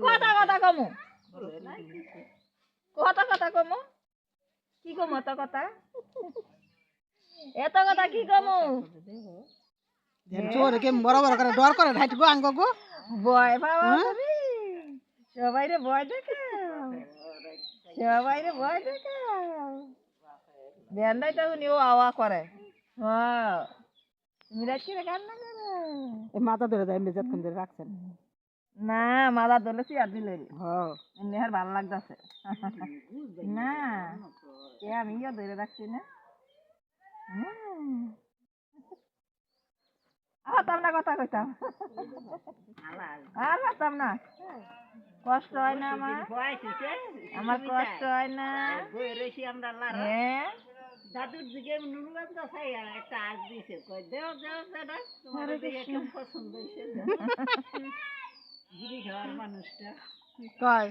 কথা কথা কমু কথা কথা কমু কি কমু এত কথা কি কমু চোর কে বড় বড় করে ডর করে ঢাইট গো আঙ্গ গো ভয় বাবা তুমি সবাই রে ভয় দেখাও সবাই রে ভয় দেখাও বেন্দাই তো নিও আওয়া করে হ্যাঁ তুমি রাখছি রে কান্না করো এই মাথা ধরে দেয় যতক্ষণ ধরে রাখছেন না মাথা ধরলে চেয়ার দিলে হ্যাঁ নেহার ভালো লাগতেছে না এ আমি ইয়া ধরে রাখছি না পারতাম না কথা কইতাম আর পারতাম না কষ্ট হয় না আমার কষ্ট হয় না হ্যাঁ দাদুর দিকে নুনবাদ গাছাই একটা আজ দিছে কই দেও দেও দাদা তোমার দেখে কেমন পছন্দ হইছে গিরি খাওয়ার মানুষটা কয়